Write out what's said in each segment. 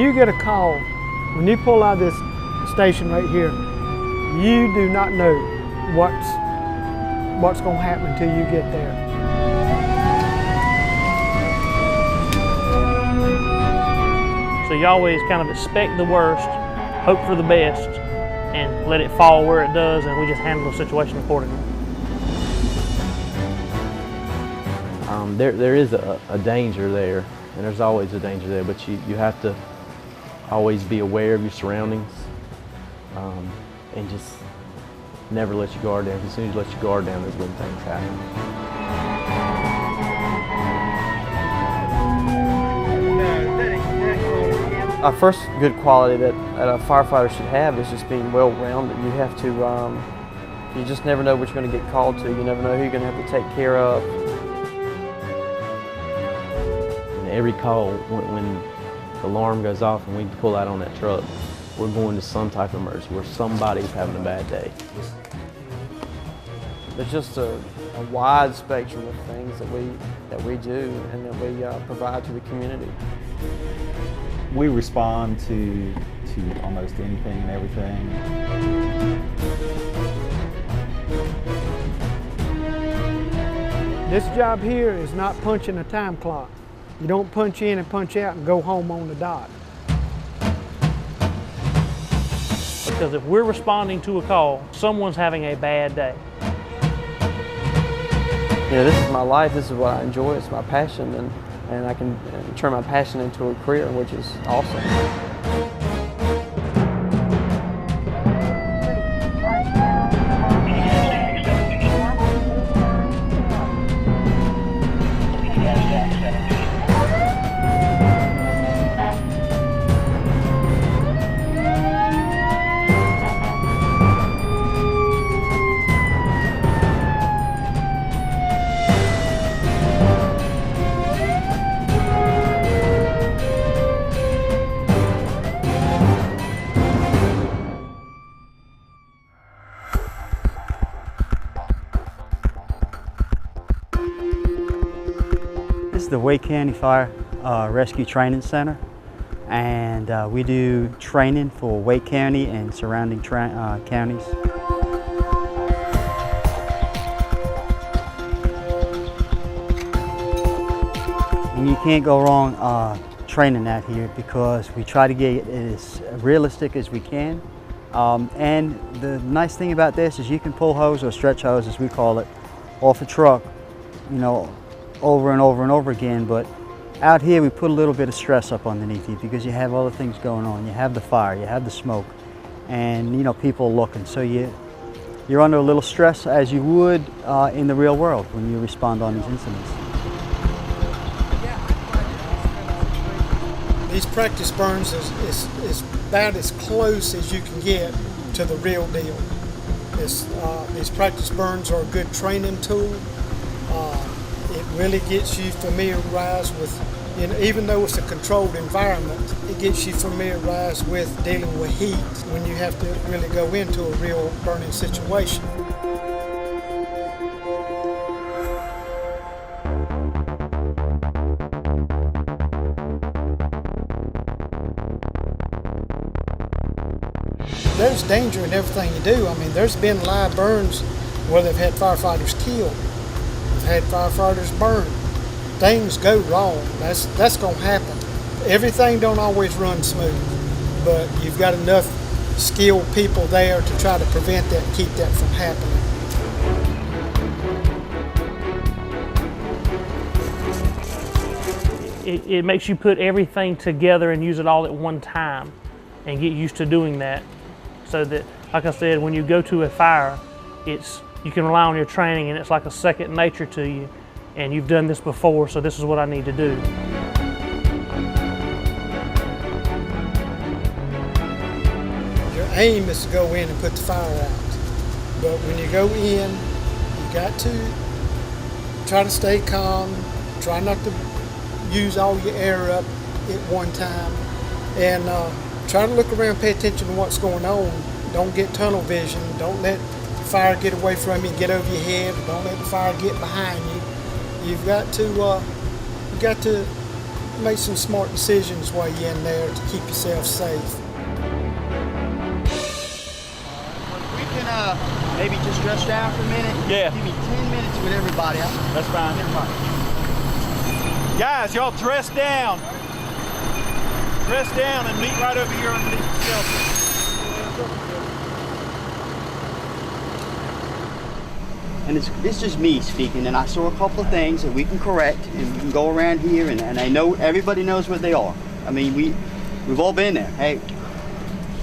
you get a call, when you pull out of this station right here, you do not know what's going to happen until you get there. So you always kind of expect the worst, hope for the best, and let it fall where it does, and we just handle the situation accordingly. There is a danger there, and there's always a danger there, but you have to always be aware of your surroundings and just never let your guard down. As soon as you let your guard down, there's when things happen. Our first good quality that a firefighter should have is just being well-rounded. You have to, you just never know what you're going to get called to. You never know who you're going to have to take care of. And every call, when the alarm goes off and we pull out on that truck, we're going to some type of emergency where somebody's having a bad day. There's just a wide spectrum of things that we do and that we provide to the community. We respond to almost anything and everything. This job here is not punching a time clock. You don't punch in and punch out and go home on the dot. Because if we're responding to a call, someone's having a bad day. You know, this is my life, this is what I enjoy, it's my passion, and I can turn my passion into a career, which is awesome. This is the Wake County Fire Rescue Training Center, and we do training for Wake County and surrounding counties. And you can't go wrong training out here because we try to get it as realistic as we can. And the nice thing about this is you can pull hose, or stretch hose as we call it, off a truck, you know, over and over and over again, but out here we put a little bit of stress up underneath you because you have other things going on. You have the fire, you have the smoke, and you know, people are looking. So you're under a little stress as you would in the real world when you respond on these incidents. These practice burns is about as close as you can get to the real deal. These practice burns are a good training tool. It really gets you familiarized with, even though it's a controlled environment, it gets you familiarized with dealing with heat when you have to really go into a real burning situation. There's danger in everything you do. I mean, there's been live burns where they've had firefighters killed. Had firefighters burned. Things go wrong. That's going to happen. Everything don't always run smooth, but you've got enough skilled people there to try to prevent that and keep that from happening. It makes you put everything together and use it all at one time and get used to doing that, so that, like I said, when you go to a fire, you can rely on your training, and it's like a second nature to you, and you've done this before, so this is what I need to do. Your aim is to go in and put the fire out, but when you go in, you got to try to stay calm, try not to use all your air up at one time, and try to look around, pay attention to what's going on. Don't get tunnel vision, don't let fire get away from you, get over your head, don't let the fire get behind you. You've got to make some smart decisions while you're in there to keep yourself safe. We can maybe just dress down for a minute. Yeah. Give me 10 minutes with everybody. That's fine. Everybody. Guys, y'all dress down. Dress down and meet right over here underneath the shelter. And it's just me speaking, and I saw a couple of things that we can correct, and we can go around here, and I know everybody knows what they are. I mean, we've all been there. Hey,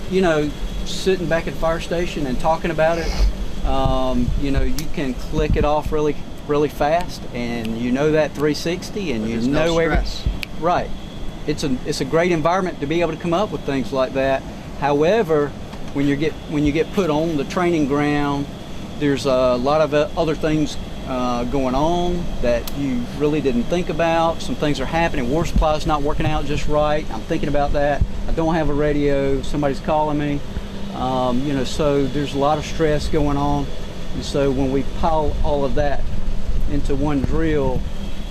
you know, sitting back at the fire station and talking about it, you know, you can click it off really fast, and you know that 360, and you know stress. Right. It's a great environment to be able to come up with things like that. However, when you get put on the training ground, there's a lot of other things going on that you really didn't think about. Some things are happening. War supply's not working out just right. I'm thinking about that. I don't have a radio. Somebody's calling me. You know, so there's a lot of stress going on. And so when we pile all of that into one drill,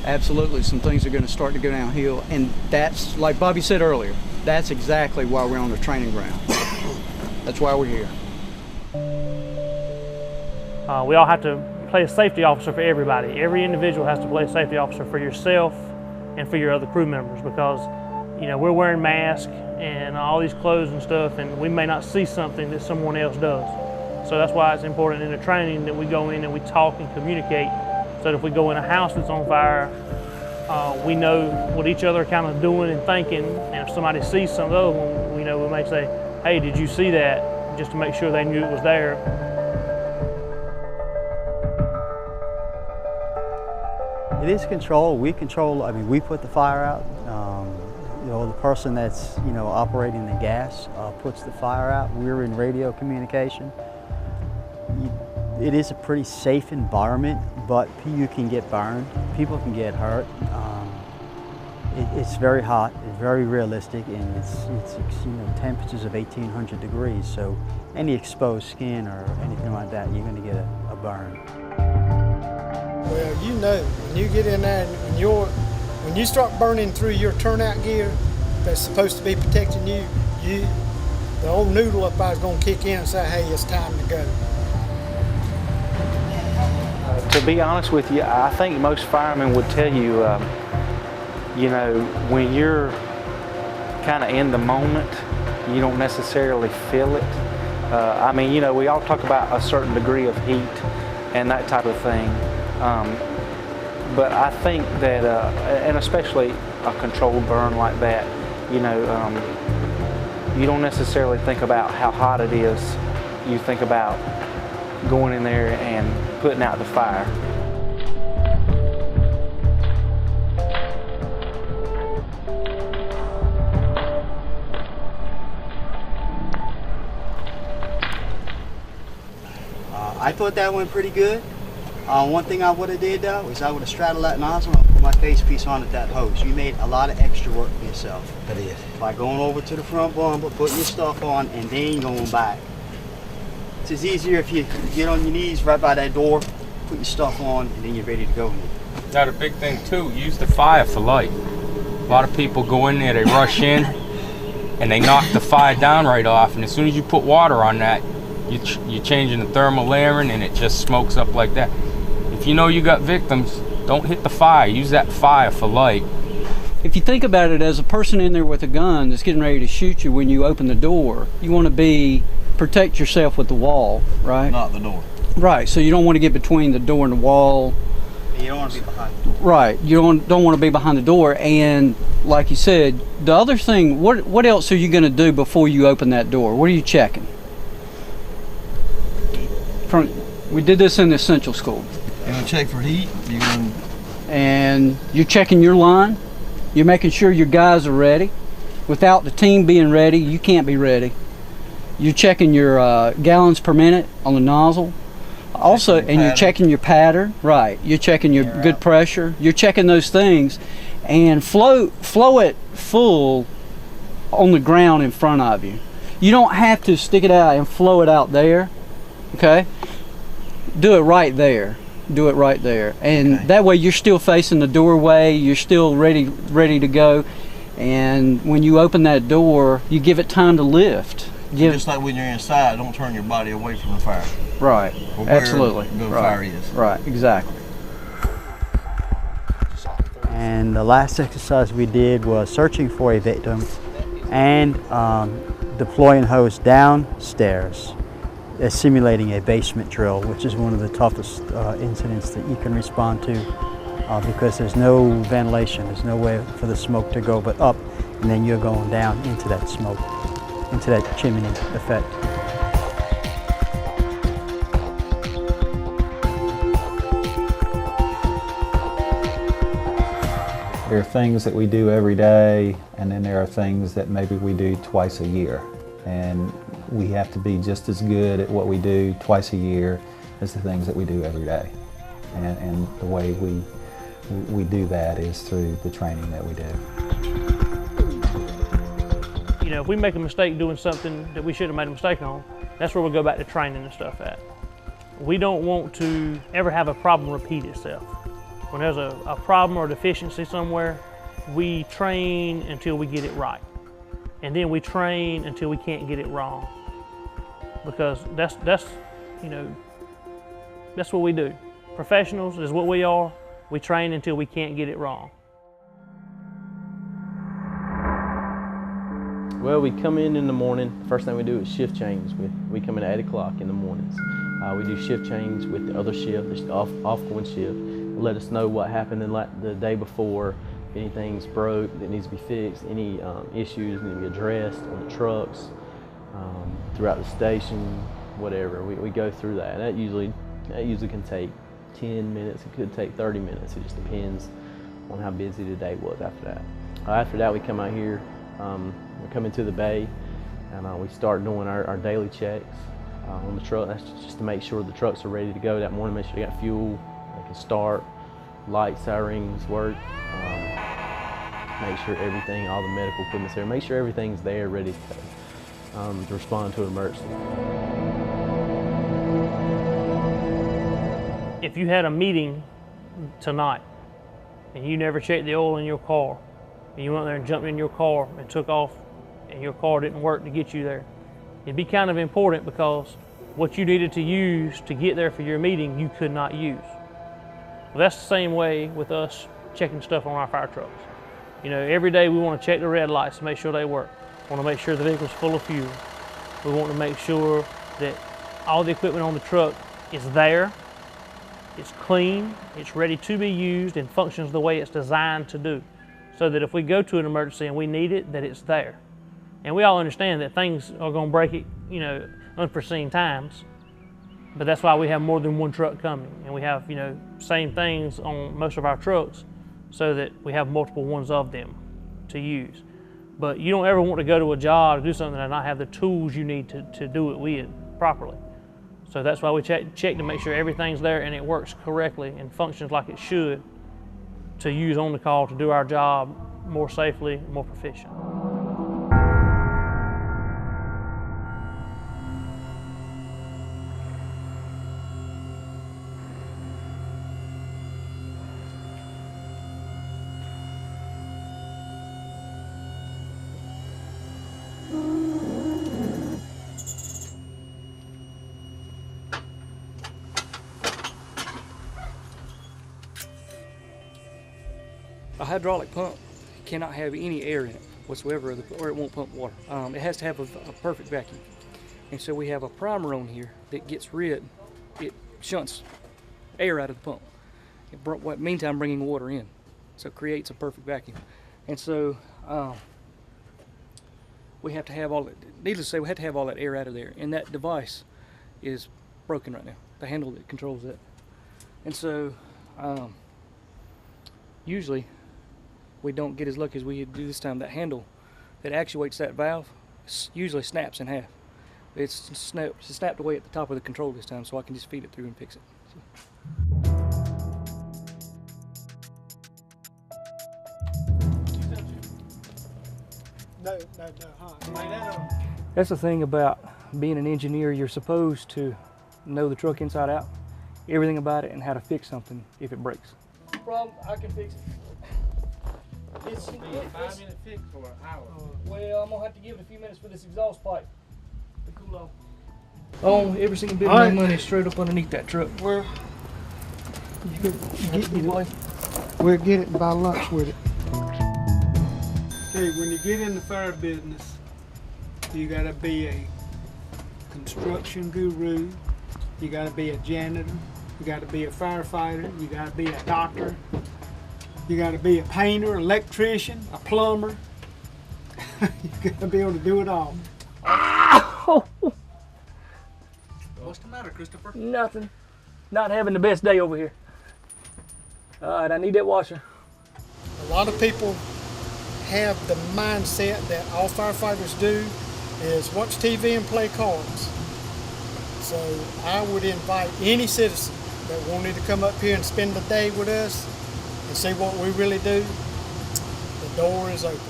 absolutely some things are going to start to go downhill. And that's, like Bobby said earlier, that's exactly why we're on the training ground. That's why we're here. We all have to play a safety officer for everybody. Every individual has to play a safety officer for yourself and for your other crew members, because you know, we're wearing masks and all these clothes and stuff, and we may not see something that someone else does. So that's why it's important in the training that we go in and we talk and communicate, so that if we go in a house that's on fire, we know what each other are kind of doing and thinking, and if somebody sees some other one, we know we may say, hey, did you see that? Just to make sure they knew it was there. It is control. We control. I mean, we put the fire out. You know, the person that's operating the gas puts the fire out. We're in radio communication. It is a pretty safe environment, but you can get burned. People can get hurt. It's very hot. It's very realistic, and it's temperatures of 1,800 degrees. So any exposed skin or anything like that, you're going to get a burn. Well, you know, when you get in there and when you start burning through your turnout gear that's supposed to be protecting you, the old noodle up there is going to kick in and say, hey, it's time to go. To be honest with you, I think most firemen would tell you, you know, when you're kind of in the moment, you don't necessarily feel it. I mean, you know, we all talk about a certain degree of heat and that type of thing. But I think that, and especially a controlled burn like that, you know, you don't necessarily think about how hot it is. You think about going in there and putting out the fire. I thought that went pretty good. One thing I would have did though is I would have straddled that nozzle and put my face piece on at that hose. You made a lot of extra work for yourself. I did. By going over to the front bumper, putting your stuff on, and then going back. It's just easier if you get on your knees right by that door, put your stuff on, and then you're ready to go. Now the big thing too, use the fire for light. A lot of people go in there, they rush in, and they knock the fire down right off, and as soon as you put water on that, you're changing the thermal layering, and it just smokes up like that. If you know you got victims, don't hit the fire. Use that fire for light. If you think about it, as a person in there with a gun that's getting ready to shoot you when you open the door, you want to protect yourself with the wall, right? Not the door. Right, so you don't want to get between the door and the wall. You don't want to be behind. Right, you don't want to be behind the door. And like you said, the other thing, what else are you going to do before you open that door? What are you checking? We did this in the essential school. You're going to check for heat. And you're checking your line. You're making sure your guys are ready. Without the team being ready, you can't be ready. You're checking your gallons per minute on the nozzle. Also, and you're checking your pattern. Right. You're checking your good pressure. You're checking those things. And flow it full on the ground in front of you. You don't have to stick it out and flow it out there. Okay? Do it right there. And that way you're still facing the doorway, you're still ready to go, And when you open that door, you give it time to lift. Just like when you're inside, don't turn your body away from the fire. Right. Or Absolutely. Where the right. fire is. Right. Exactly. And the last exercise we did was searching for a victim and deploying hose downstairs, simulating a basement drill, which is one of the toughest incidents that you can respond to because there's no ventilation, there's no way for the smoke to go but up, and then you're going down into that smoke, into that chimney effect. There are things that we do every day, and then there are things that maybe we do twice a year. And we have to be just as good at what we do twice a year as the things that we do every day. And the way we do that is through the training that we do. You know, if we make a mistake doing something that we should have made a mistake on, that's where we'll go back to training and stuff at. We don't want to ever have a problem repeat itself. When there's a problem or deficiency somewhere, we train until we get it right. And then we train until we can't get it wrong. Because that's you know, that's what we do. Professionals is what we are. We train until we can't get it wrong. Well, we come in the morning. The first thing we do is shift change. We come in at 8 o'clock in the mornings. We do shift change with the other shift, the off-going shift. Let us know what happened the day before, if anything's broke that needs to be fixed, any issues need to be addressed on the trucks, throughout the station, whatever. We go through that. That usually can take 10 minutes. It could take 30 minutes. It just depends on how busy the day was after that. After that, we come out here, we come into the bay, and we start doing our daily checks on the truck. That's just to make sure the trucks are ready to go that morning, make sure they got fuel, they can start, lights, sirens work, make sure everything, all the medical equipment's there, make sure everything's there ready to respond to an emergency. If you had a meeting tonight and you never checked the oil in your car, and you went there and jumped in your car and took off and your car didn't work to get you there, it'd be kind of important because what you needed to use to get there for your meeting, you could not use. Well, that's the same way with us checking stuff on our fire trucks. You know, every day we want to check the red lights to make sure they work. We want to make sure the vehicle's full of fuel. We want to make sure that all the equipment on the truck is there, it's clean, it's ready to be used, and functions the way it's designed to do. So that if we go to an emergency and we need it, that it's there. And we all understand that things are going to break at, you know, unforeseen times. But that's why we have more than one truck coming. And we have, you know, same things on most of our trucks so that we have multiple ones of them to use. But you don't ever want to go to a job to do something and not have the tools you need to do it with properly. So that's why we check to make sure everything's there and it works correctly and functions like it should to use on the call to do our job more safely, more proficient. A hydraulic pump cannot have any air in it whatsoever, or it won't pump water. It has to have a perfect vacuum. And so we have a primer on here that it shunts air out of the pump. Meantime, bringing water in. So it creates a perfect vacuum. And so we have to have needless to say, we have to have all that air out of there. And that device is broken right now, the handle that controls that. And so usually we don't get as lucky as we do this time. That handle that actuates that valve usually snaps in half. It's snapped away at the top of the control this time, so I can just feed it through and fix it. That's the thing about being an engineer. You're supposed to know the truck inside out, everything about it, and how to fix something if it breaks. No problem, I can fix it. It's 5-minute fix or an hour? Well, I'm gonna have to give it a few minutes for this exhaust pipe to cool off. Oh, every single bit of my money is straight up underneath that truck. Well, we'll get it by lunch with it. Okay, when you get in the fire business, you gotta be a construction guru, you gotta be a janitor, you gotta be a firefighter, you gotta be a doctor, you gotta be a painter, electrician, a plumber. You gotta be able to do it all. What's the matter, Christopher? Nothing. Not having the best day over here. All right, I need that washer. A lot of people have the mindset that all firefighters do is watch TV and play cards. So I would invite any citizen that wanted to come up here and spend the day with us and see what we really do. The door is open.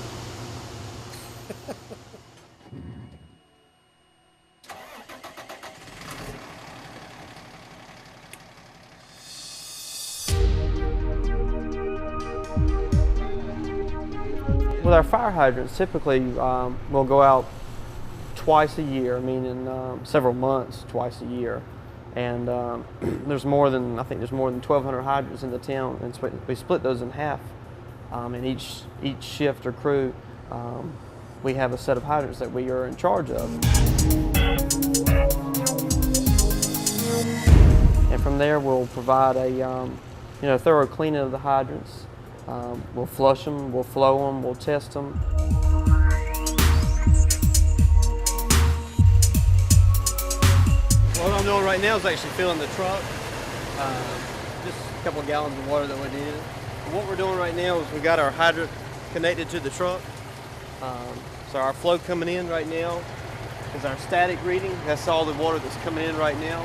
With our fire hydrants, typically we'll go out twice a year, meaning several months twice a year. And there's more than, I think there's more than 1,200 hydrants in the town, and we split those in half. And each shift or crew, we have a set of hydrants that we are in charge of. And from there we'll provide a thorough cleaning of the hydrants. We'll flush them, we'll flow them, we'll test them. What I'm doing right now is actually filling the truck. Just a couple of gallons of water that we needed. What we're doing right now is we got our hydrant connected to the truck. So our flow coming in right now is our static reading. That's all the water that's coming in right now.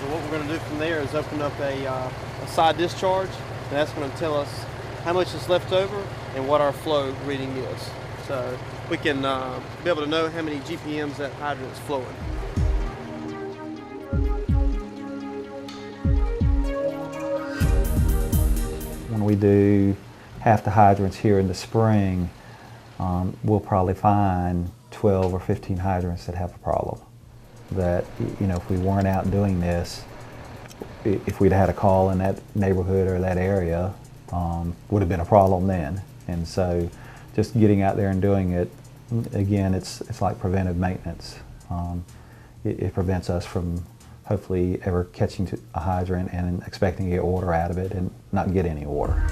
So what we're going to do from there is open up a side discharge, and that's going to tell us how much is left over and what our flow reading is. So we can be able to know how many GPMs that hydrant is flowing. When we do half the hydrants here in the spring, we'll probably find 12 or 15 hydrants that have a problem. That, if we weren't out doing this, if we'd had a call in that neighborhood or that area, would have been a problem then. And so just getting out there and doing it, again, it's like preventive maintenance. It prevents us from hopefully ever catching a hydrant and expecting to get water out of it and not get any water.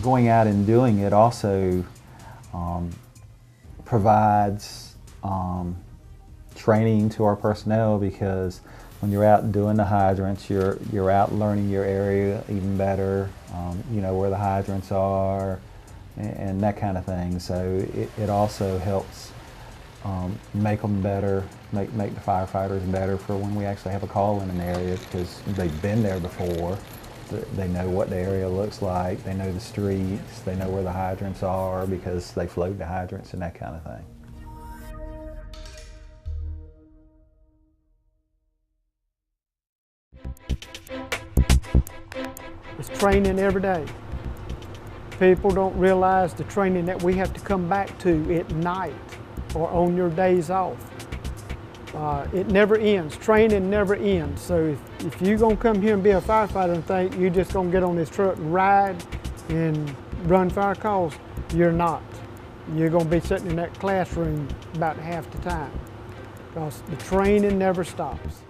Going out and doing it also provides training to our personnel, because when you're out doing the hydrants, you're out learning your area even better, where the hydrants are and that kind of thing. So it also helps make them better, make the firefighters better for when we actually have a call in an area, because they've been there before. They know what the area looks like, they know the streets, they know where the hydrants are because they flowed the hydrants and that kind of thing. It's training every day. People don't realize the training that we have to come back to at night or on your days off. It never ends. Training never ends. So if you're gonna come here and be a firefighter and think you're just gonna get on this truck and ride and run fire calls, you're not. You're gonna be sitting in that classroom about half the time, because the training never stops.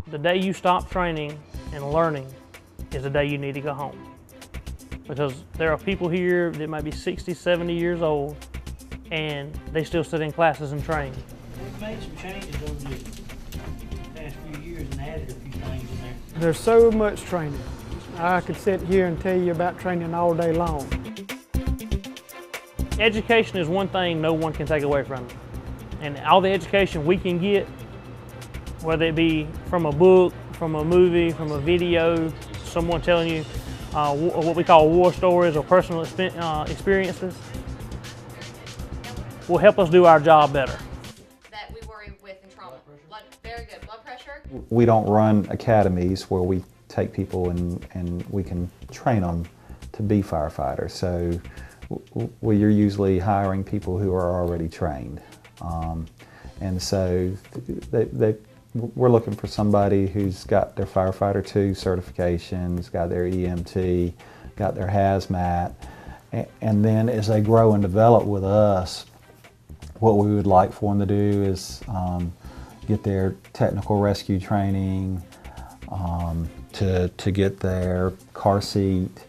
The day you stop training and learning is the day you need to go home. Because there are people here that might be 60, 70 years old, and they still sit in classes and train. We've made some changes over the past few years and added a few things in there. There's so much training. I could sit here and tell you about training all day long. Education is one thing no one can take away from you. And all the education we can get, whether it be from a book, from a movie, from a video, someone telling you what we call war stories or personal experiences, will help us do our job better. That we worry with in trauma. Very good. Blood pressure? We don't run academies where we take people and we can train them to be firefighters. So you're usually hiring people who are already trained. And so we're looking for somebody who's got their Firefighter 2 certifications, got their EMT, got their hazmat, and then as they grow and develop with us, what we would like for them to do is get their technical rescue training, to get their car seat,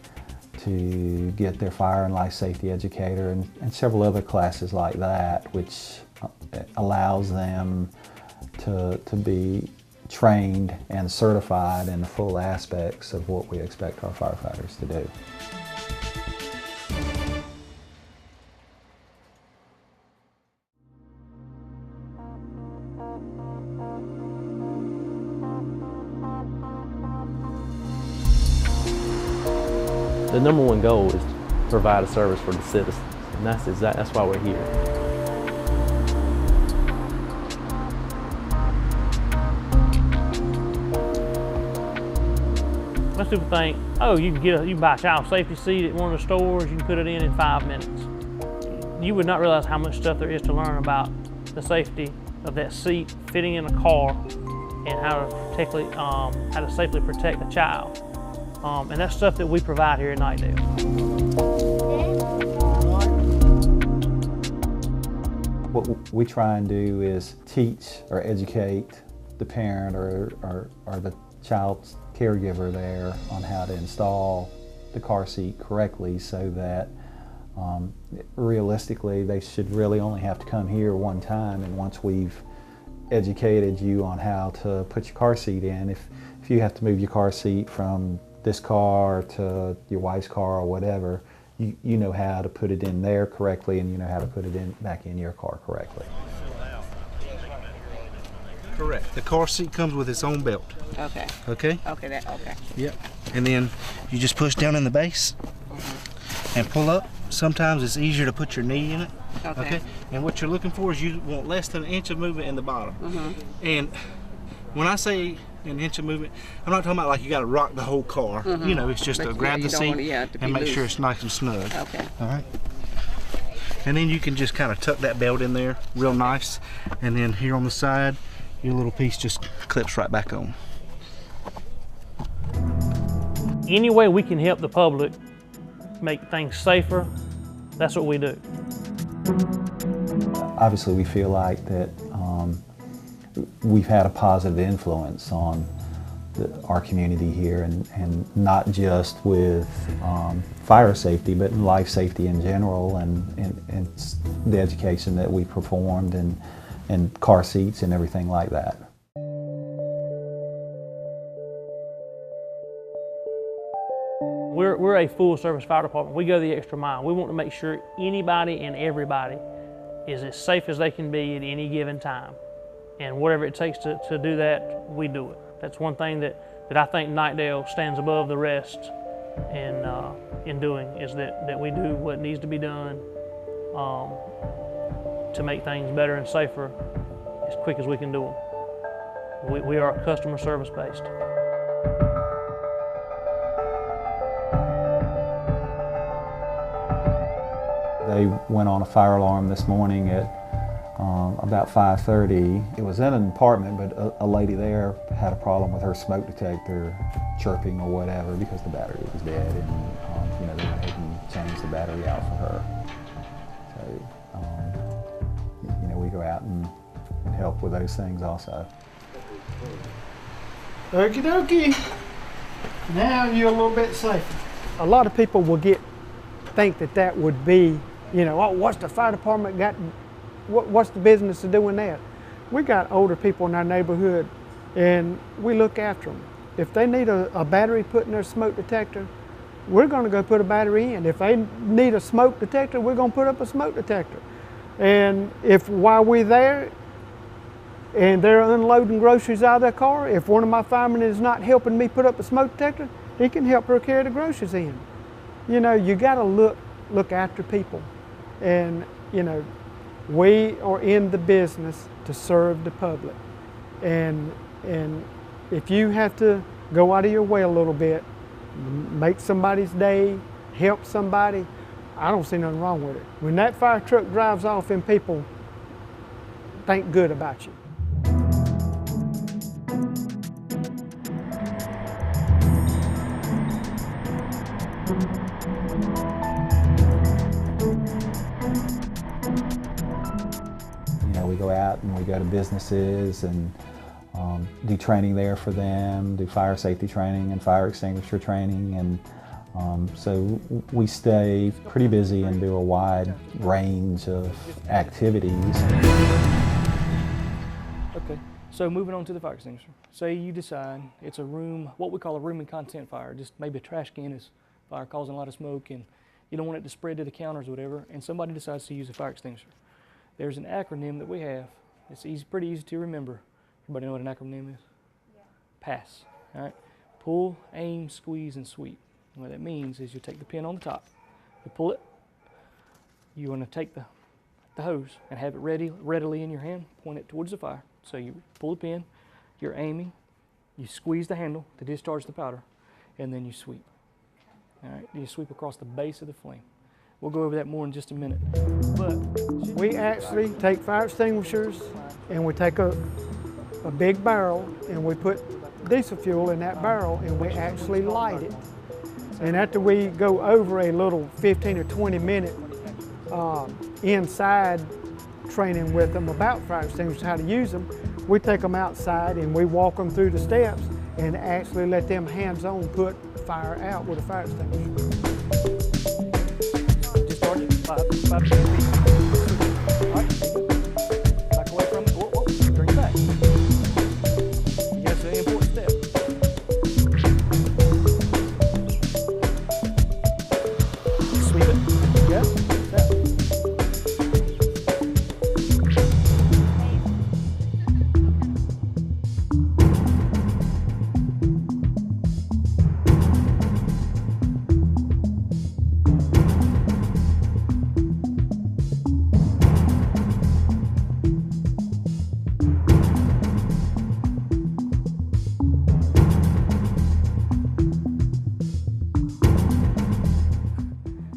to get their fire and life safety educator, and several other classes like that, which allows them to be trained and certified in the full aspects of what we expect our firefighters to do. The number one goal is to provide a service for the citizens, and that's why we're here. Most people think, oh, you can buy a child safety seat at one of the stores, you can put it in 5 minutes. You would not realize how much stuff there is to learn about the safety of that seat fitting in a car and how to safely protect a child. And that's stuff that we provide here at Knightdale. What we try and do is teach or educate the parent or the child's caregiver there on how to install the car seat correctly, so that realistically they should really only have to come here one time, and once we've educated you on how to put your car seat in, if you have to move your car seat from this car to your wife's car or whatever, you know how to put it in there correctly, and you know how to put it back in your car correctly. Correct. The car seat comes with its own belt. Okay. Okay? Okay, okay. Yep. And then you just push down in the base and pull up. Sometimes it's easier to put your knee in it. Okay. And what you're looking for is you want less than an inch of movement in the bottom. And when I say an inch of movement, I'm not talking about like you got to rock the whole car. You know, it's just to grab the seat and make sure it's nice and snug. Okay. All right. And then you can just kind of tuck that belt in there real nice. And then here on the side, your little piece just clips right back on. Any way we can help the public make things safer, that's what we do. Obviously, we feel like that we've had a positive influence on our community here, and not just with fire safety, but in life safety in general, and the education that we performed, and car seats and everything like that. We're a full service fire department. We go the extra mile. We want to make sure anybody and everybody is as safe as they can be at any given time. And whatever it takes to do that, we do it. That's one thing that I think Knightdale stands above the rest in doing, is that we do what needs to be done to make things better and safer as quick as we can do them. We are customer service based. They went on a fire alarm this morning at about 5:30. It was in an apartment, but a lady there had a problem with her smoke detector chirping or whatever because the battery was dead, and you know, they went ahead and changed the battery out for her. So you know, we go out and help with those things also. Okie dokie. Now you're a little bit safer. A lot of people will think that would be, you know, oh, what's the fire department got? What's the business of doing that? We got older people in our neighborhood, and we look after them. If they need a battery put in their smoke detector, we're going to go put a battery in. If they need a smoke detector, we're going to put up a smoke detector. And if while we're there and they're unloading groceries out of their car, if one of my firemen is not helping me put up a smoke detector, he can help her carry the groceries in. You know, you got to look after people, and you know, we are in the business to serve the public, and if you have to go out of your way a little bit, make somebody's day, help somebody, I don't see nothing wrong with it. When that fire truck drives off and people think good about you. We go out and we go to businesses and do training there for them, do fire safety training and fire extinguisher training, and so we stay pretty busy and do a wide range of activities. Okay, so moving on to the fire extinguisher. Say you decide it's a room, what we call a room and content fire, just maybe a trash can is fire causing a lot of smoke and you don't want it to spread to the counters or whatever, and somebody decides to use a fire extinguisher. There's an acronym that we have. It's easy, pretty easy to remember. Everybody know what an acronym is? Yeah. PASS. All right. Pull, aim, squeeze, and sweep. And what that means is you take the pin on the top, you pull it, you want to take the hose and have it readily in your hand, point it towards the fire. So you pull the pin, you're aiming, you squeeze the handle to discharge the powder, and then you sweep. All right. You sweep across the base of the flame. We'll go over that more in just a minute. But we actually take fire extinguishers and we take a big barrel and we put diesel fuel in that barrel and we actually light it. And after we go over a little 15 or 20 minute inside training with them about fire extinguishers, how to use them, we take them outside and we walk them through the steps and actually let them hands-on put fire out with a fire extinguisher. 5 to 10 feet. All right, back away from it. Whoa, whoa, bring it back. Yes, an important step. Sweep it. Yeah, that.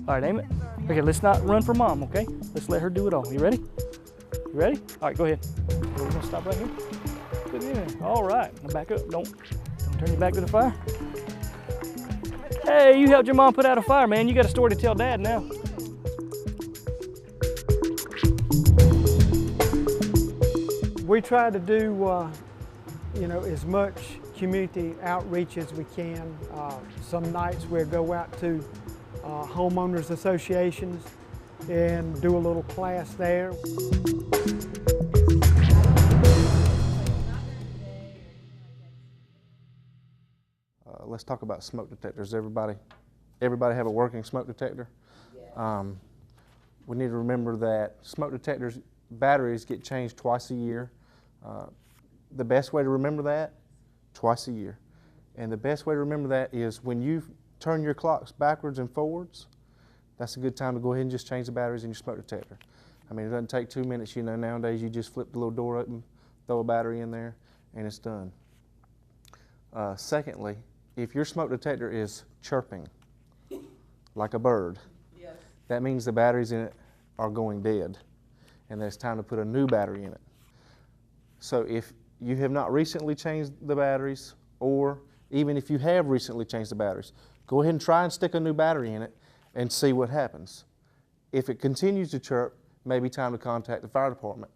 All right, aim it. Okay, let's not run for mom, okay? Let's let her do it all. You ready? You ready? All right, go ahead. We're gonna stop right here. Put it in there. All right, now back up. Don't turn your back to the fire. Hey, you helped your mom put out a fire, man. You got a story to tell Dad now. We try to do, as much community outreach as we can. Some nights we'll go out to homeowners associations and do a little class there. Let's talk about smoke detectors. Everybody have a working smoke detector? Yeah. We need to remember that smoke detectors, batteries get changed twice a year. The best way to remember that, twice a year. And the best way to remember that is when you turn your clocks backwards and forwards, that's a good time to go ahead and just change the batteries in your smoke detector. I mean, it doesn't take 2 minutes, nowadays you just flip the little door open, throw a battery in there, and it's done. Secondly, if your smoke detector is chirping like a bird, yes, that means the batteries in it are going dead, and it's time to put a new battery in it. So if you have not recently changed the batteries, or even if you have recently changed the batteries, go ahead and try and stick a new battery in it and see what happens. If it continues to chirp, maybe time to contact the fire department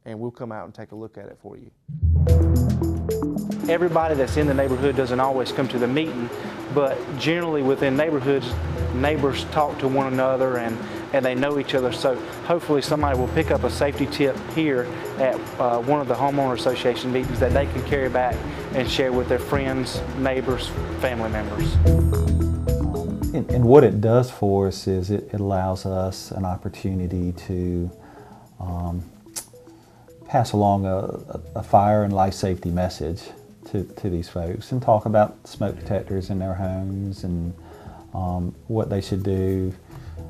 and we'll come out and take a look at it for you. Everybody that's in the neighborhood doesn't always come to the meeting, but generally within neighborhoods, neighbors talk to one another and they know each other. So hopefully somebody will pick up a safety tip here at one of the homeowner association meetings that they can carry back and share with their friends, neighbors, family members. And what it does for us is it allows us an opportunity to pass along a fire and life safety message to these folks and talk about smoke detectors in their homes and what they should do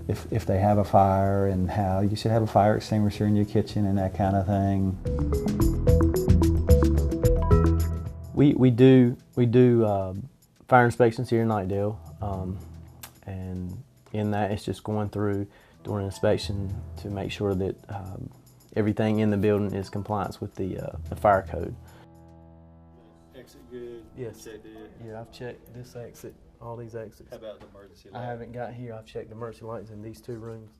if they have a fire and how you should have a fire extinguisher in your kitchen and that kind of thing. We do fire inspections here in Knightdale, and in that it's just going through doing an inspection to make sure that everything in the building is compliance with the fire code. Exit good? Yes. Checked it? Yeah, I've checked this exit, all these exits. How about the emergency light? I haven't got here. I've checked the emergency lights in these 2 rooms.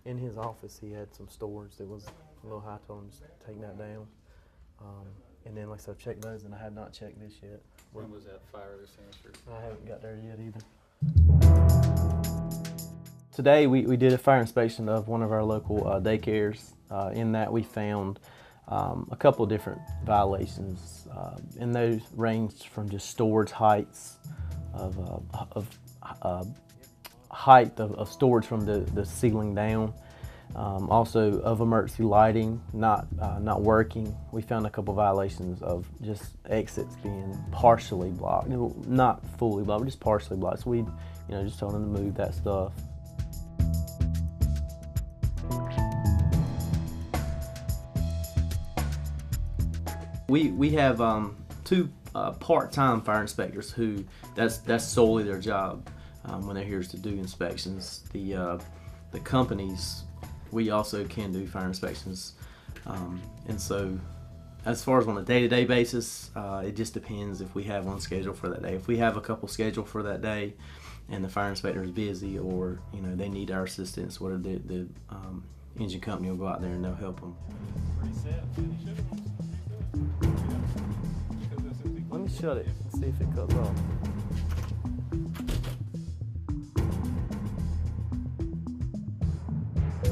In his office, he had some storage that was a little high. I told him to take that down. And then, like I said, I've checked those, and I have not checked this yet. When was that fire answered? I haven't got there yet either. Today, we did a fire inspection of one of our local daycares. In that, we found a couple of different violations, and those ranged from just storage heights of height of storage from the ceiling down. Also of emergency lighting not working. We found a couple violations of just exits being partially blocked, not fully blocked, but just partially blocked. So we, just told them to move that stuff. We have 2 part-time fire inspectors who that's solely their job when they're here to do inspections. The companies, we also can do fire inspections, and so as far as on a day-to-day basis, it just depends if we have one scheduled for that day. If we have a couple scheduled for that day and the fire inspector is busy, or they need our assistance, whatever, the engine company will go out there and they'll help them. Let me shut it and see if it cuts off.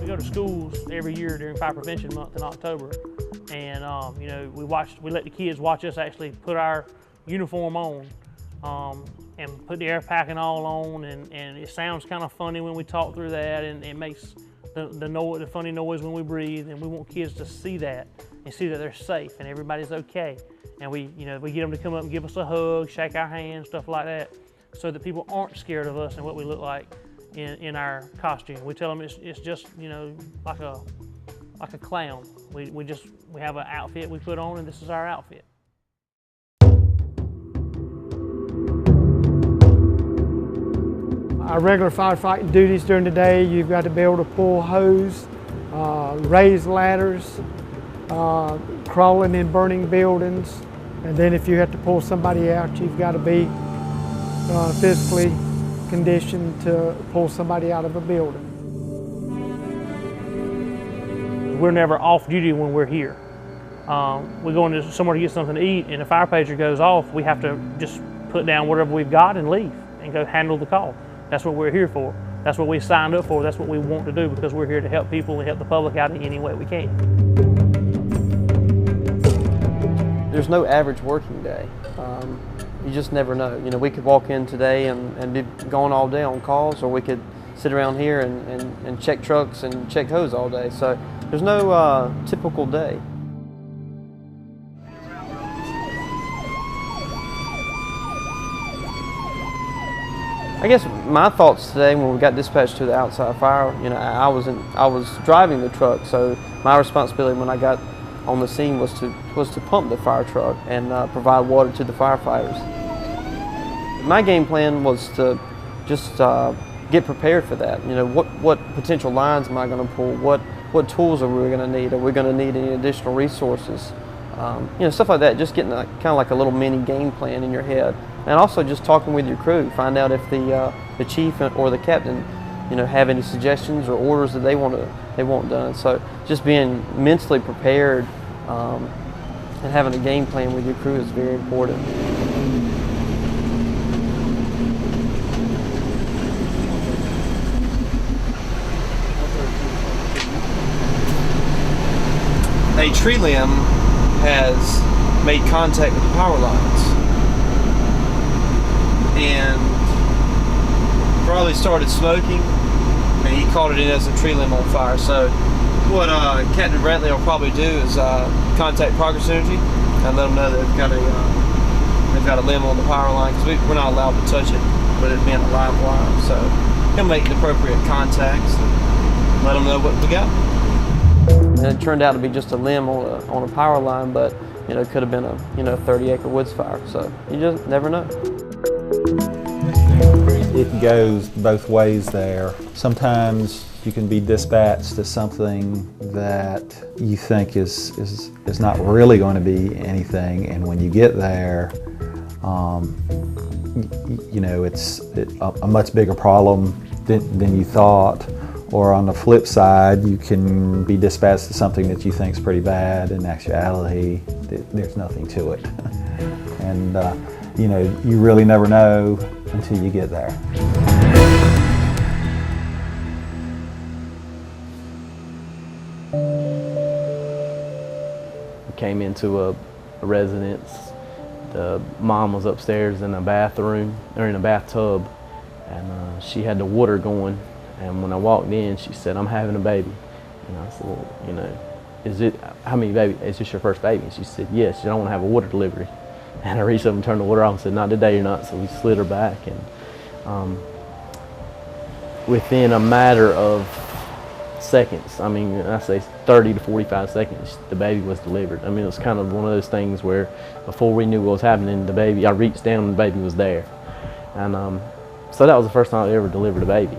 We go to schools every year during Fire Prevention Month in October, and we let the kids watch us actually put our uniform on, and put the air pack and all on, and it sounds kind of funny when we talk through that, and it makes the funny noise when we breathe, and we want kids to see that and see that they're safe and everybody's okay. And we get them to come up and give us a hug, shake our hands, stuff like that, so that people aren't scared of us and what we look like in our costume. We tell them it's just like a clown. We have an outfit we put on, and this is our outfit. Our regular firefighting duties during the day, you've got to be able to pull hose, raise ladders, crawling in burning buildings, and then if you have to pull somebody out, you've got to be physically conditioned to pull somebody out of a building. We're never off duty when we're here. We go into somewhere to get something to eat, and a fire pager goes off, we have to just put down whatever we've got and leave and go handle the call. That's what we're here for. That's what we signed up for. That's what we want to do, because we're here to help people and help the public out in any way we can. There's no average working day. You just never know. We could walk in today and be going all day on calls, or we could sit around here and check trucks and check hose all day. So there's no typical day. I guess my thoughts today when we got dispatched to the outside fire, I was driving the truck, so my responsibility when I got on the scene was to pump the fire truck and provide water to the firefighters. My game plan was to just get prepared for that. What potential lines am I going to pull? What tools are we going to need? Are we going to need any additional resources? Stuff like that. Just getting kind of like a little mini game plan in your head, and also just talking with your crew. Find out if the chief or the captain, have any suggestions or orders that they want done. So just being mentally prepared and having a game plan with your crew is very important. A tree limb has made contact with the power lines and probably started smoking, and he caught it in as a tree limb on fire. So what Captain Brantley will probably do is contact Progress Energy and let them know that they've got a limb on the power line, because we're not allowed to touch it with it being a live wire. So he'll make the appropriate contacts and let them know what we got. and it turned out to be just a limb on a power line, but you know, it could have been a 30-acre woods fire. So you just never know. It goes both ways there. Sometimes you can be dispatched to something that you think is not really going to be anything, and when you get there, you know, it's a much bigger problem than you thought. Or on the flip side, you can be dispatched to something that you think is pretty bad. In actuality, there's nothing to it. And you know, you really never know until you get there. We came into a residence. The mom was upstairs in a bathroom, or in a bathtub, and she had the water going. And when I walked in, she said, "I'm having a baby." And I said, "Well, you know, how many babies? Is this your first baby?" And she said, "Yes." She said, "I want to have a water delivery." And I reached up and turned the water off and said, "Not today, you're not." So we slid her back, and within a matter of seconds, I mean, I say 30 to 45 seconds, the baby was delivered. I mean, it was kind of one of those things where before we knew what was happening, the baby, I reached down and the baby was there. And so that was the first time I ever delivered a baby.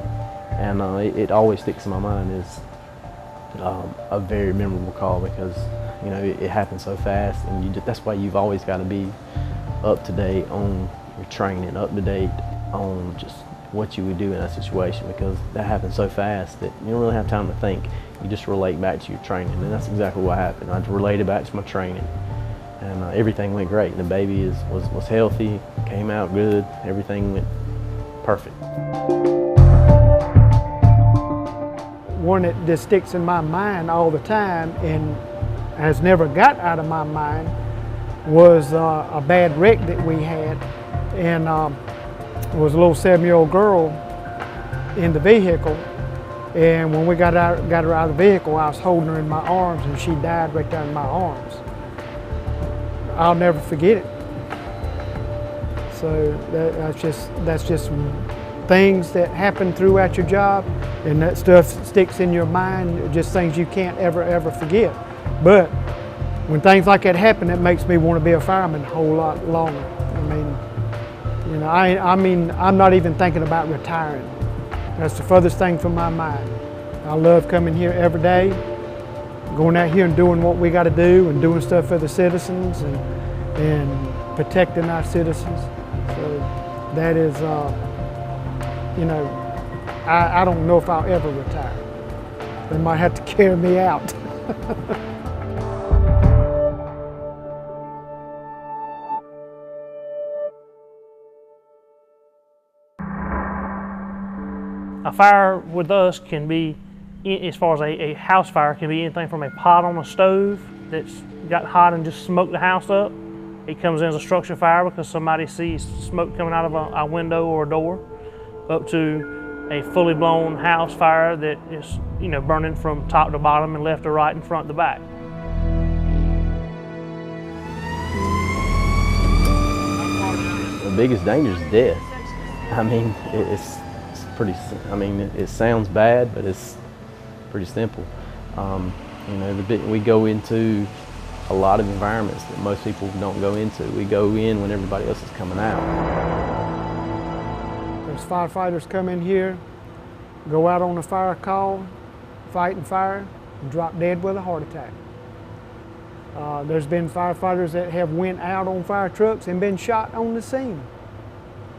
And it always sticks in my mind as a very memorable call, because you know, it happened so fast, and that's why you've always got to be up to date on your training, up to date on just what you would do in that situation, because that happens so fast that you don't really have time to think. You just relate back to your training, and that's exactly what happened. I related back to my training, and everything went great. The baby was healthy, came out good, everything went perfect. One that just sticks in my mind all the time and has never got out of my mind was a bad wreck that we had. And it was a little 7-year-old girl in the vehicle. And when we got her out of the vehicle, I was holding her in my arms, and she died right there in my arms. I'll never forget it. So that's just things that happen throughout your job, and that stuff sticks in your mind, just things you can't ever forget. But when things like that happen, it makes me want to be a fireman a whole lot longer. I mean, you know, I'm not even thinking about retiring. That's the furthest thing from my mind. I love coming here every day, going out here and doing what we got to do, and doing stuff for the citizens, and protecting our citizens. So that is, you know, I don't know if I'll ever retire. They might have to carry me out. A fire with us can be, as far as a house fire, can be anything from a pot on a stove that's got hot and just smoked the house up. It comes in as a structure fire because somebody sees smoke coming out of a window or a door, up to a fully blown house fire that is, you know, burning from top to bottom and left to right and front to back. The biggest danger is death. I mean, it's pretty, I mean, it sounds bad, but it's pretty simple. You know, we go into a lot of environments that most people don't go into. We go in when everybody else is coming out. There's firefighters come in here, go out on a fire call, fighting fire, and drop dead with a heart attack. There's been firefighters that have went out on fire trucks and been shot on the scene,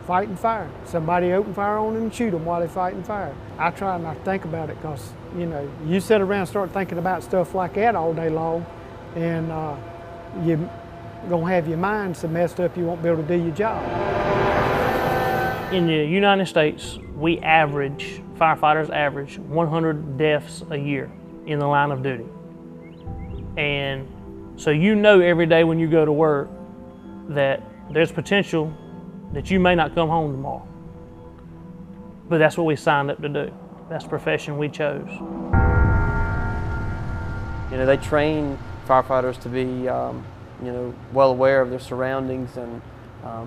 fighting fire. Somebody opened fire on them and shoot them while they're fighting fire. I try not to think about it, because, you know, you sit around and start thinking about stuff like that all day long, and you're gonna have your mind so messed up you won't be able to do your job. In the United States, firefighters average 100 deaths a year in the line of duty. And so you know every day when you go to work that there's potential that you may not come home tomorrow. But that's what we signed up to do. That's the profession we chose. You know, they train firefighters to be, you know, well aware of their surroundings and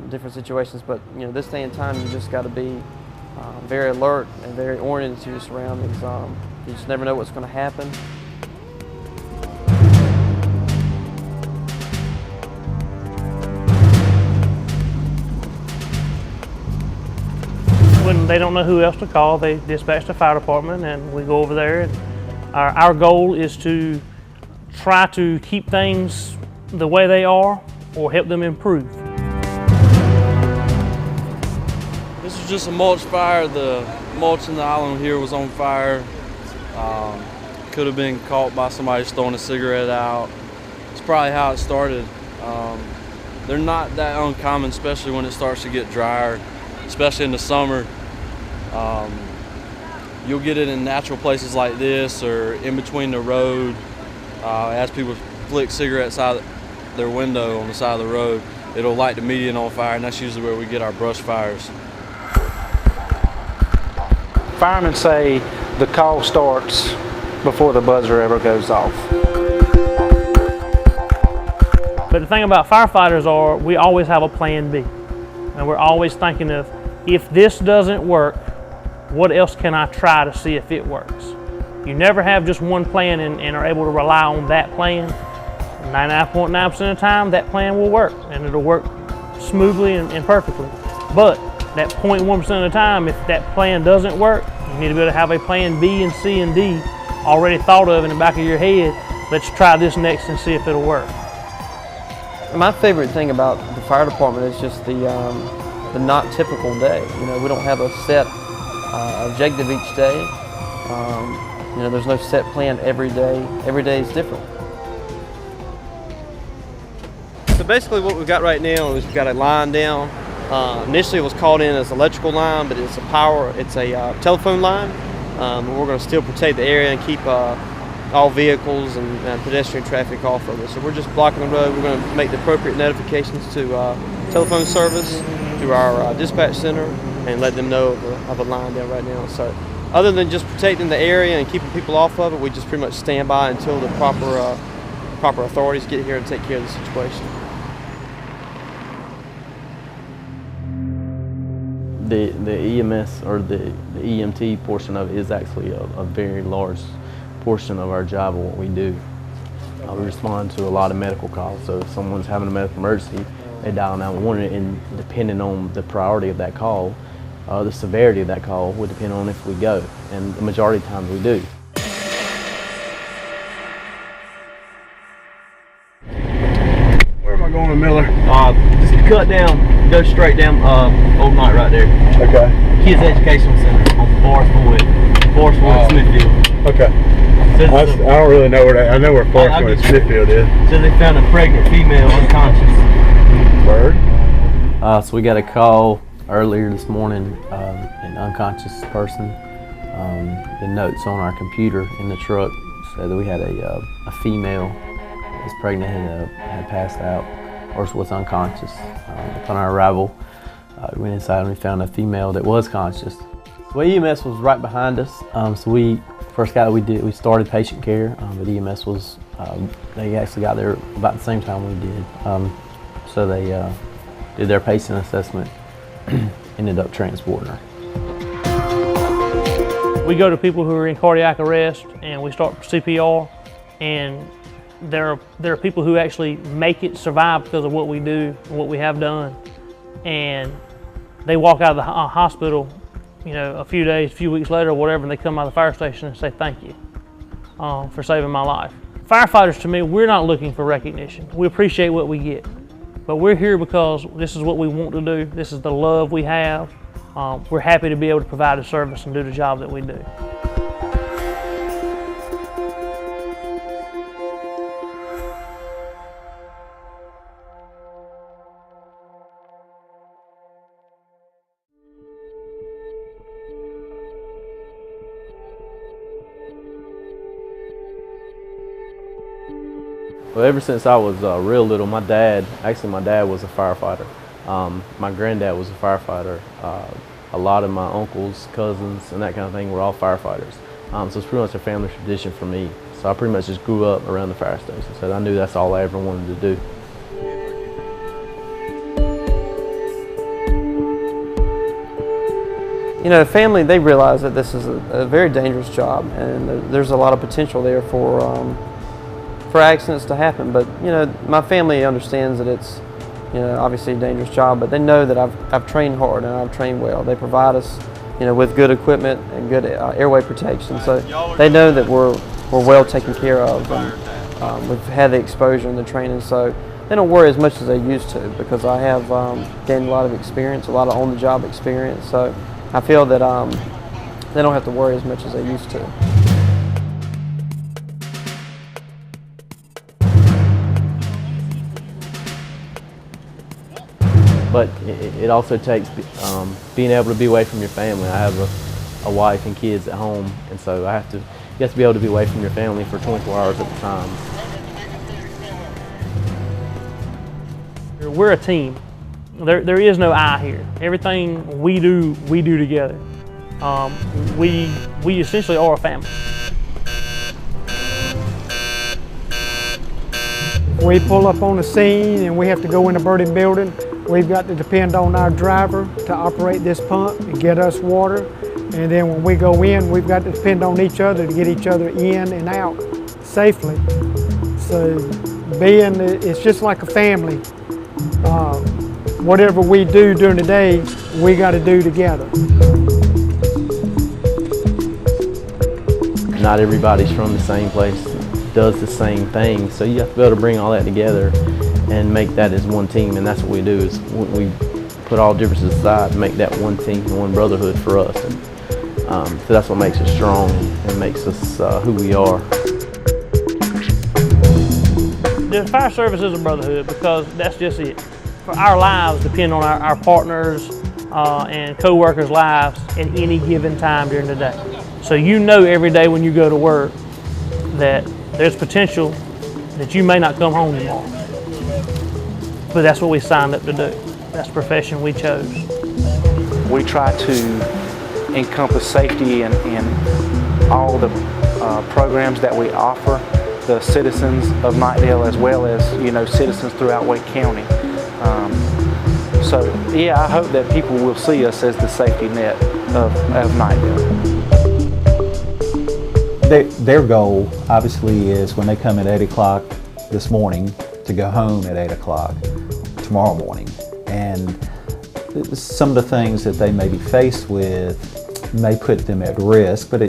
different situations, but you know, this day and time, you just got to be very alert and very oriented to your surroundings. You just never know what's going to happen. when they don't know who else to call, they dispatch the fire department, and we go over there. And our goal is to try to keep things the way they are or help them improve. This was just a mulch fire. The mulch in the island here was on fire. Could have been caught by somebody just throwing a cigarette out. It's probably how it started. They're not that uncommon, especially when it starts to get drier, especially in the summer. You'll get it in natural places like this or in between the road. As people flick cigarettes out their window on the side of the road, it'll light the median on fire, and that's usually where we get our brush fires. Firemen say the call starts before the buzzer ever goes off. But the thing about firefighters are we always have a plan B. And we're always thinking of, if this doesn't work, what else can I try to see if it works? You never have just one plan and are able to rely on that plan. 99.9% of the time, that plan will work, and it'll work smoothly and perfectly. But that 0.1% of the time, if that plan doesn't work, you need to be able to have a plan B and C and D already thought of in the back of your head. Let's try this next and see if it'll work. My favorite thing about the fire department is just the not typical day. You know, we don't have a set objective each day. You know, there's no set plan every day. Every day is different. So basically what we've got right now is we've got a line down. Initially it was called in as electrical line, but it's a telephone line. We're going to still protect the area and keep all vehicles and pedestrian traffic off of it. So we're just blocking the road. We're going to make the appropriate notifications to telephone service through our dispatch center and let them know of a line down right now. So other than just protecting the area and keeping people off of it, we just pretty much stand by until the proper authorities get here and take care of the situation. The EMS or the EMT portion of it is actually a very large portion of our job of what we do. We respond to a lot of medical calls, so if someone's having a medical emergency, they dial 911, and depending on the priority of that call, the severity of that call would depend on if we go, and the majority of times we do. Where am I going to Miller? Just cut down, go straight down Old Knight right there. Okay. Kids Educational Center on Forest Smithfield. Okay. I don't really know where I know where Forest and Smithfield is. So they found a pregnant female unconscious. Bird? So we got a call earlier this morning, an unconscious person. The notes on our computer in the truck said that we had a female that was pregnant and had passed out or was unconscious. Upon our arrival, we went inside and we found a female that was conscious. Well, EMS was right behind us, so we first got we started patient care, but EMS was they actually got there about the same time we did. So they did their patient assessment, ended up transporting her. We go to people who are in cardiac arrest and we start CPR, and there are people who actually make it survive because of what we do and what we have done, and they walk out of the hospital, you know, a few weeks later or whatever, and they come out of the fire station and say thank you for saving my life. Firefighters, to me, we're not looking for recognition. We appreciate what we get, but we're here because this is what we want to do. This is the love we have. We're happy to be able to provide a service and do the job that we do. Well, ever since I was real little, my dad was a firefighter. My granddad was a firefighter. A lot of my uncles, cousins, and that kind of thing were all firefighters. So it's pretty much a family tradition for me. So I pretty much just grew up around the fire station. So I knew that's all I ever wanted to do. You know, family, they realize that this is a very dangerous job, and there's a lot of potential there for accidents to happen. But you know, my family understands that it's, you know, obviously a dangerous job, but they know that I've trained hard and I've trained well. They provide us with good equipment and good airway protection. So they know that we're well taken care of, and we've had the exposure and the training, so they don't worry as much as they used to, because I have gained a lot of experience, a lot of on-the-job experience. So I feel that they don't have to worry as much as they used to. But it also takes being able to be away from your family. I have a wife and kids at home, and so you have to be able to be away from your family for 24 hours at a time. We're a team. There is no I here. Everything we do together. We essentially are a family. We pull up on the scene and we have to go in a burning building. We've got to depend on our driver to operate this pump and get us water. And then when we go in, we've got to depend on each other to get each other in and out safely. So it's just like a family. Whatever we do during the day, we got to do together. Not everybody's from the same place, does the same thing, so you have to be able to bring all that together and make that as one team, and that's what we do, is we put all differences aside and make that one team, one brotherhood for us. And, so that's what makes us strong and makes us who we are. The fire service is a brotherhood, because that's just it. For our lives depend on our partners and co-workers' lives at any given time during the day. So you know every day when you go to work that there's potential that you may not come home tomorrow. But that's what we signed up to do. That's the profession we chose. We try to encompass safety in all the programs that we offer the citizens of Knightdale, as well as citizens throughout Wake County. So yeah, I hope that people will see us as the safety net of Knightdale. Their goal, obviously, is when they come at 8 o'clock this morning to go home at 8 o'clock tomorrow morning. And some of the things that they may be faced with may put them at risk, but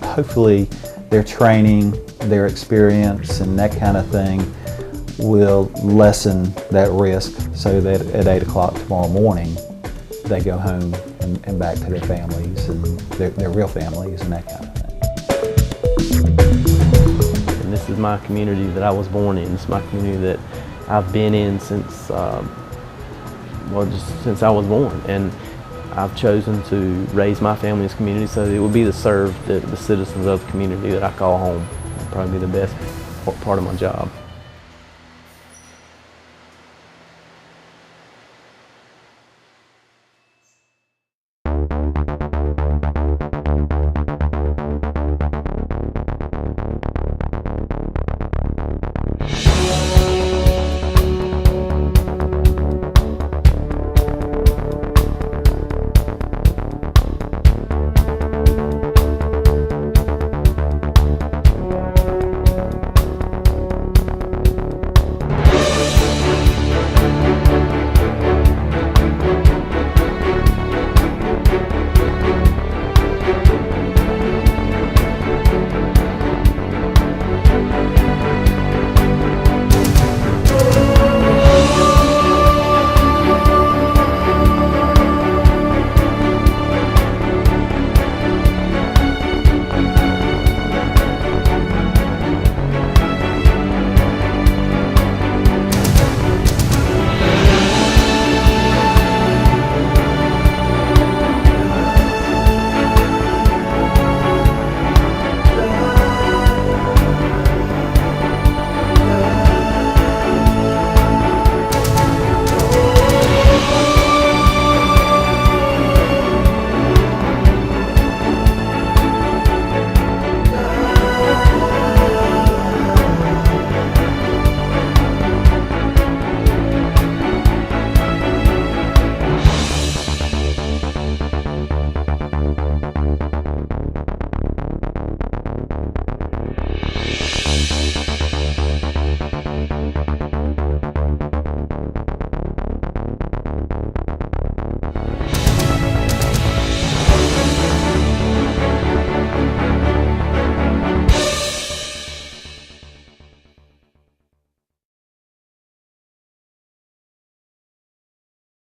hopefully their training, their experience, and that kind of thing will lessen that risk, so that at 8 o'clock tomorrow morning they go home and back to their families and their real families and that kind of thing. And this is my community that I was born in. This is my community that I've been in since, just since I was born. And I've chosen to raise my family in this community, so it would be to serve the citizens of the community that I call home. It'd probably be the best part of my job.